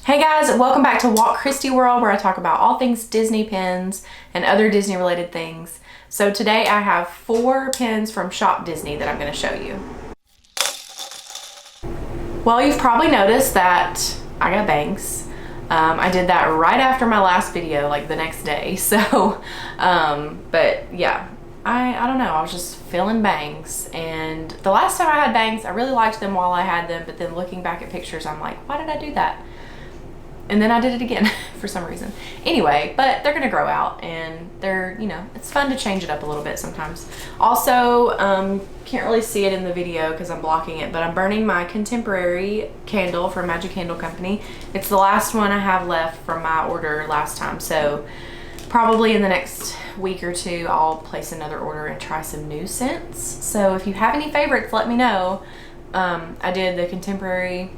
Hey guys, welcome back to Walk Christy World, where I talk about all things Disney pins and other Disney related things. So today I have 4 pins from ShopDisney that I'm going to show you. Well, you've probably noticed that I got bangs. I did that right after my last video, like the next day. So, but yeah, I don't know, I was just feeling bangs. And the last time I had bangs, I really liked them while I had them, but then looking back at pictures, I'm like, why did I do that? And then I did it again for some reason. Anyway, but they're gonna grow out and they're, you know, it's fun to change it up a little bit sometimes. Also, can't really see it in the video because I'm blocking it, but I'm burning my contemporary candle from Magic Candle Company. It's the last one I have left from my order last time. So probably in the next week or two, I'll place another order and try some new scents. So if you have any favorites, let me know. I did the contemporary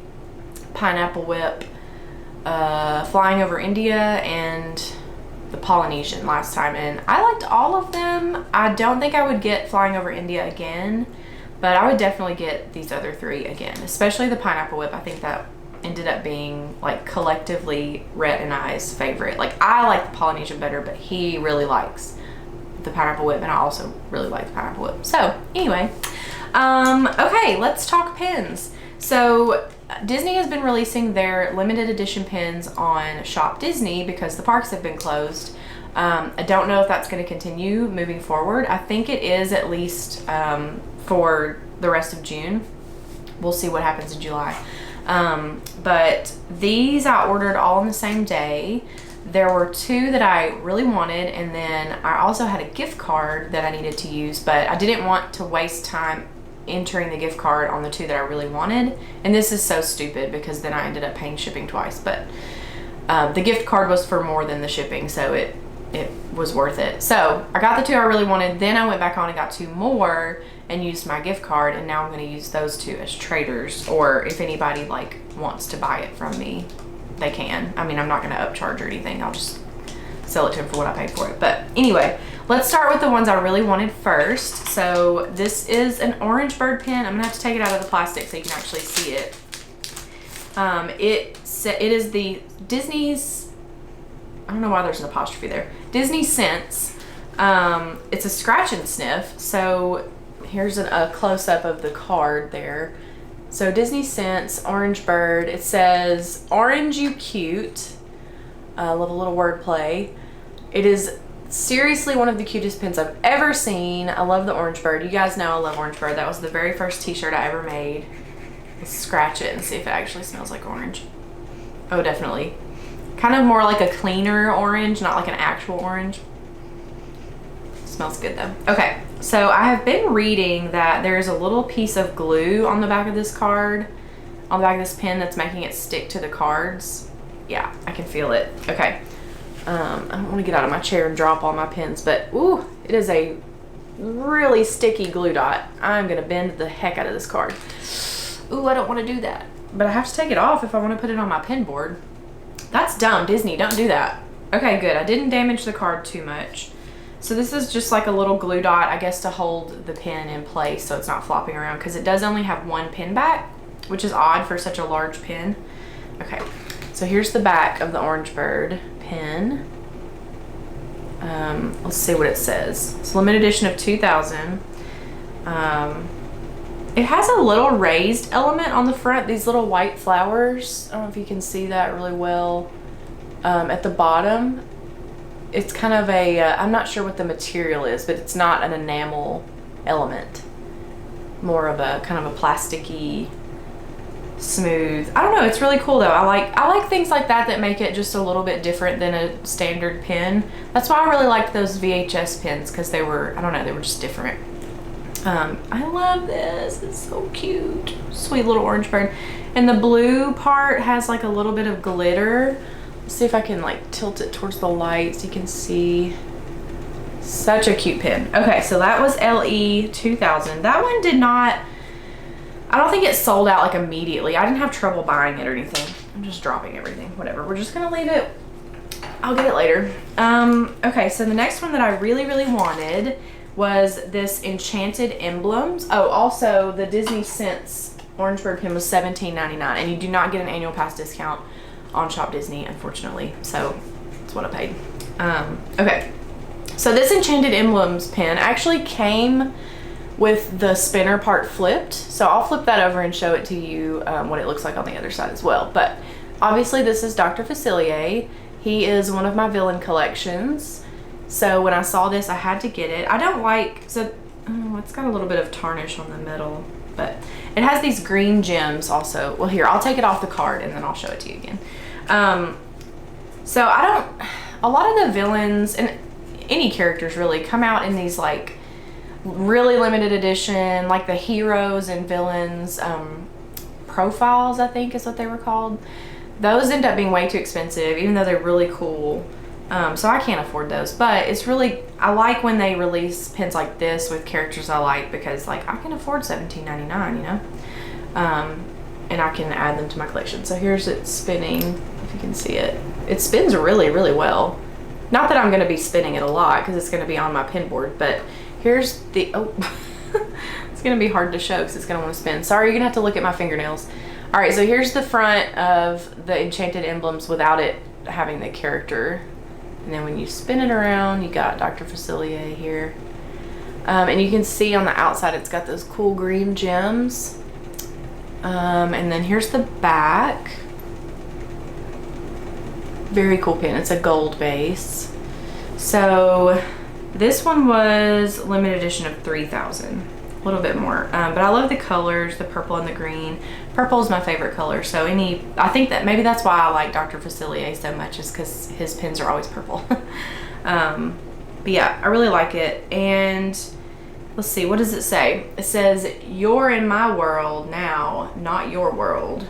pineapple whip, Flying Over India, and the Polynesian last time, and I liked all of them. I don't think I would get Flying Over India again, but I would definitely get these other 3 again, especially the pineapple whip. I think that ended up being like collectively Rhett and I's favorite. Like, I like the Polynesian better, but he really likes the pineapple whip, and I also really like the pineapple whip. So anyway, okay, let's talk pins. So Disney has been releasing their limited edition pins on ShopDisney because the parks have been closed. I don't know if that's going to continue moving forward. I think it is, at least for the rest of June. We'll see what happens in July. But these I ordered all on the same day. There were 2 that I really wanted, and then I also had a gift card that I needed to use, but I didn't want to waste time entering the gift card on the 2 that I really wanted. And this is so stupid because then I ended up paying shipping twice, but the gift card was for more than the shipping, so it was worth it. So I got the 2 I really wanted, then I went back on and got 2 more and used my gift card, and now I'm going to use those 2 as traders, or if anybody like wants to buy it from me, they can. I mean, I'm not going to upcharge or anything, I'll just sell it to them for what I paid for it. But anyway, let's start with the ones I really wanted first. So this is an orange bird pin. I'm gonna have to take it out of the plastic so you can actually see it. It is the Disney's, I don't know why there's an apostrophe there, Disney Scents. It's a scratch and sniff. So here's a close-up of the card there. So Disney Scents, orange bird. It says, "Orange you cute." Love a little wordplay. It is seriously one of the cutest pins I've ever seen. I love the orange bird. You guys know I love orange bird. That was the very first t-shirt I ever made. Let's scratch it and see if it actually smells like orange. Oh, definitely. Kind of more like a cleaner orange, not like an actual orange. Smells good though. Okay, so I have been reading that there's a little piece of glue on the back of this card, on the back of this pin, that's making it stick to the cards. Yeah, I can feel it. Okay. I don't want to get out of my chair and drop all my pins, but ooh, it is a really sticky glue dot. I'm gonna bend the heck out of this card. Ooh, I don't want to do that, but I have to take it off if I want to put it on my pin board. That's dumb, Disney, don't do that. Okay, good, I didn't damage the card too much. So this is just like a little glue dot, I guess, to hold the pin in place so it's not flopping around, because it does only have 1 pin back, which is odd for such a large pin. Okay, so here's the back of the orange bird pin. Let's see what it says. It's limited edition of 2000. It has a little raised element on the front, these little white flowers. I don't know if you can see that really well. At the bottom, it's kind of a, I'm not sure what the material is, but it's not an enamel element. More of a kind of a plasticky, smooth. I don't know, it's really cool though. I like things like that make it just a little bit different than a standard pin. That's why I really liked those VHS pins, because they were, I don't know, they were just different. I love this, it's so cute. Sweet little orange bird. And the blue part has like a little bit of glitter. Let's see if I can like tilt it towards the light so you can see. Such a cute pin. Okay, so that was LE 2000. That one did not, I don't think it sold out like immediately. I didn't have trouble buying it or anything. I'm just dropping everything, whatever. We're just gonna leave it. I'll get it later. Okay, so the next one that I really, really wanted was this Enchanted Emblems. Oh, also the Disney Scents Orange Bird pin was $17.99, and you do not get an annual pass discount on ShopDisney, unfortunately. So that's what I paid. Okay, so this Enchanted Emblems pin actually came with the spinner part flipped. So I'll flip that over and show it to you what it looks like on the other side as well. But obviously this is Dr. Facilier. He is one of my villain collections. So when I saw this, I had to get it. I don't like, so it's got a little bit of tarnish on the metal, but it has these green gems also. Well, here, I'll take it off the card and then I'll show it to you again. So a lot of the villains and any characters really come out in these like really limited edition, like the heroes and villains profiles, I think is what they were called. Those end up being way too expensive, even though they're really cool. So I can't afford those, but it's really, I like when they release pins like this with characters I like, because like I can afford $17.99, you know? And I can add them to my collection. So here's it spinning, if you can see it. It spins really, really well. Not that I'm gonna be spinning it a lot because it's gonna be on my pin board, but here's the, it's gonna be hard to show because it's gonna wanna spin. Sorry, you're gonna have to look at my fingernails. All right, so here's the front of the Enchanted Emblems without it having the character. And then when you spin it around, you got Dr. Facilier here. And you can see on the outside, it's got those cool green gems. And then here's the back. Very cool pin, it's a gold base. So this one was limited edition of 3,000. A little bit more, but I love the colors, the purple and the green. Purple is my favorite color, so I think that maybe that's why I like Dr. Facilier so much, is because his pins are always purple. But yeah, I really like it. And let's see, what does it say? It says, "You're in my world now, not your world.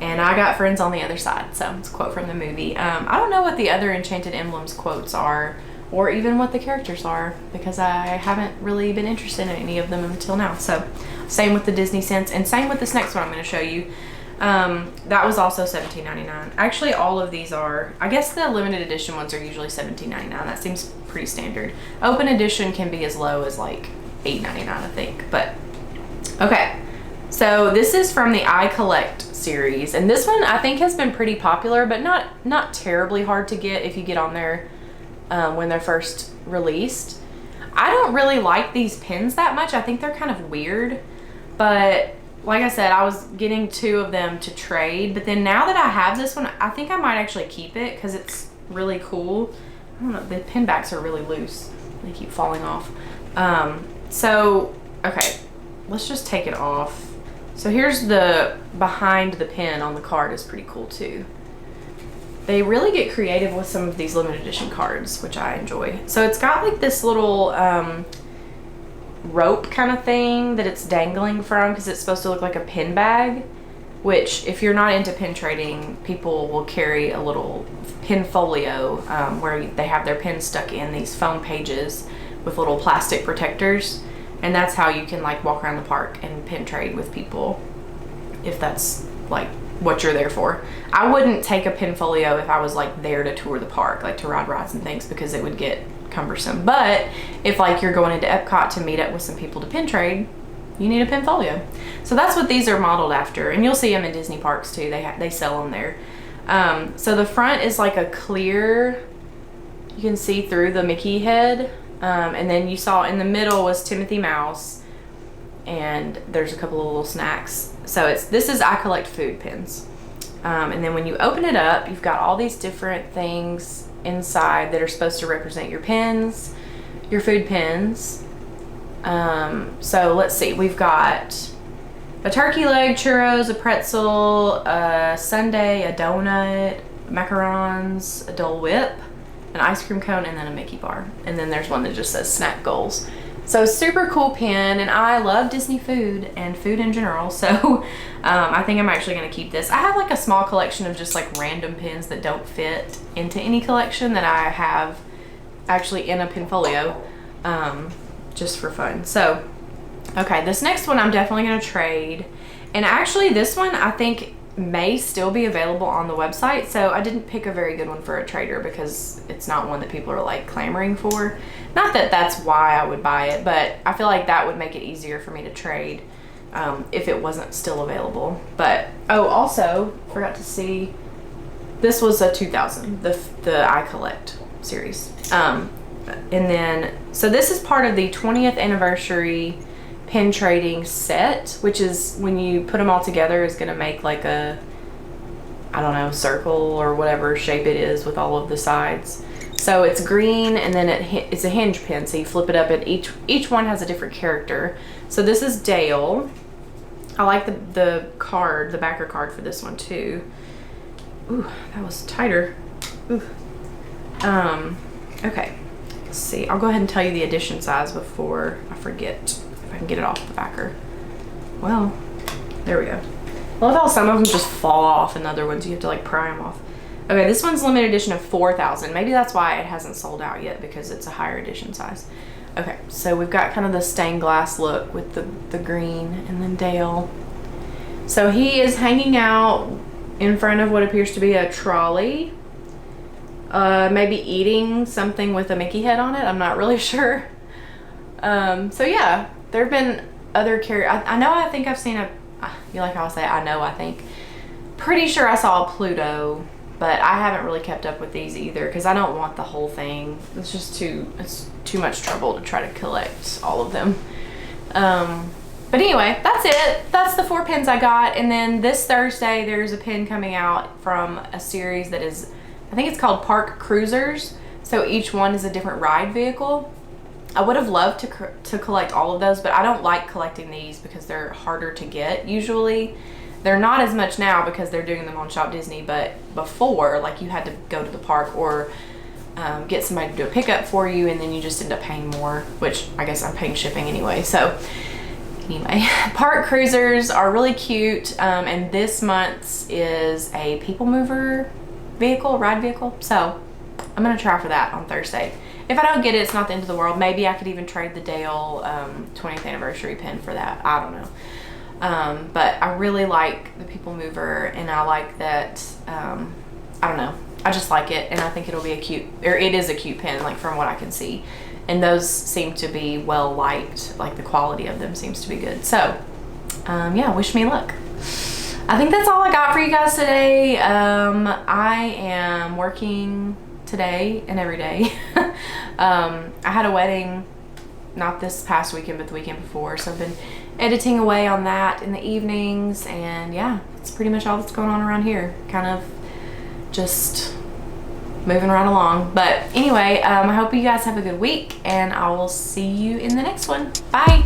And I got friends on the other side." So it's a quote from the movie. I don't know what the other Enchanted Emblems quotes are, or even what the characters are, because I haven't really been interested in any of them until now. So same with the Disney Sense, and same with this next one I'm going to show you. That was also $17.99. Actually, all of these are, I guess the limited edition ones are usually $17.99. That seems pretty standard. Open edition can be as low as like $8.99, I think. But okay, so this is from the I Collect series, and this one I think has been pretty popular, but not terribly hard to get if you get on there when they're first released. I don't really like these pins that much. I think they're kind of weird, but like I said, I was getting 2 of them to trade, but then now that I have this one, I think I might actually keep it because it's really cool. I don't know, the pin backs are really loose. They keep falling off. So, okay, let's just take it off. So here's the behind the pin on the card is pretty cool too. They really get creative with some of these limited edition cards, which I enjoy. So it's got like this little rope kind of thing that it's dangling from, because it's supposed to look like a pin bag, which if you're not into pin trading, people will carry a little pin folio where they have their pins stuck in these foam pages with little plastic protectors. And that's how you can like walk around the park and pin trade with people, if that's like what you're there for. I wouldn't take a pin folio if I was like there to tour the park, like to ride rides and things, because it would get cumbersome. But if like you're going into Epcot to meet up with some people to pin trade, you need a pin folio. So that's what these are modeled after, and you'll see them in Disney parks too. They sell them there. So the front is like a clear, you can see through the Mickey head, and then you saw in the middle was Timothy Mouse, and there's a couple of little snacks. So this is I Collect food pins. And then when you open it up, you've got all these different things inside that are supposed to represent your pins, your food pins. So let's see, we've got a turkey leg, churros, a pretzel, a sundae, a donut, macarons, a Dole Whip, an ice cream cone, and then a Mickey bar. And then there's one that just says snack goals. So super cool pin, and I love Disney food and food in general, so I think I'm actually gonna keep this. I have like a small collection of just like random pins that don't fit into any collection that I have actually in a pin folio, just for fun. So, okay, this next one I'm definitely gonna trade. And actually this one I think may still be available on the website, so I didn't pick a very good one for a trader because it's not one that people are like clamoring for. Not that that's why I would buy it, but I feel like that would make it easier for me to trade if it wasn't still available. But oh, also forgot to see, this was a 2000, the I Collect series. And then, so this is part of the 20th anniversary pin trading set, which is when you put them all together is going to make like a, I don't know, circle or whatever shape it is with all of the sides. So it's green, and then it's a hinge pin, so you flip it up, and each one has a different character. So this is Dale. I like the card, the backer card for this one too. Ooh, that was tighter. Ooh. Okay, let's see. I'll go ahead and tell you the edition size before I forget, if I can get it off the backer. Well, there we go. I love how some of them just fall off, and other ones you have to like pry them off. Okay, this one's limited edition of 4,000. Maybe that's why it hasn't sold out yet, because it's a higher edition size. Okay, so we've got kind of the stained glass look with the green, and then Dale. So he is hanging out in front of what appears to be a trolley. Maybe eating something with a Mickey head on it. I'm not really sure. So yeah, there have been other characters. I think I've seen you like how I say I think. Pretty sure I saw a Pluto, but I haven't really kept up with these either because I don't want the whole thing. It's just it's too much trouble to try to collect all of them. But anyway, that's it. That's the 4 pins I got. And then this Thursday, there's a pin coming out from a series that is, I think it's called Park Cruisers. So each one is a different ride vehicle. I would have loved to collect all of those, but I don't like collecting these because they're harder to get usually. They're not as much now because they're doing them on Shop Disney, but before, like, you had to go to the park or get somebody to do a pickup for you, and then you just end up paying more, which I guess I'm paying shipping anyway. So anyway, Park Cruisers are really cute, and this month's is a people mover vehicle, ride vehicle. So I'm gonna try for that on Thursday. If I don't get it, it's not the end of the world. Maybe I could even trade the Dale 20th anniversary pin for that. I don't know. But I really like the people mover, and I like that, I don't know, I just like it, and I think it'll be it is a cute pin, like from what I can see, and those seem to be well liked, like the quality of them seems to be good. So yeah, wish me luck. I think that's all I got for you guys today. I am working today and every day. I had a wedding, not this past weekend, but the weekend before, so I've been editing away on that in the evenings, and yeah, that's pretty much all that's going on around here. Kind of just moving right along. But anyway, I hope you guys have a good week, and I will see you in the next one. Bye.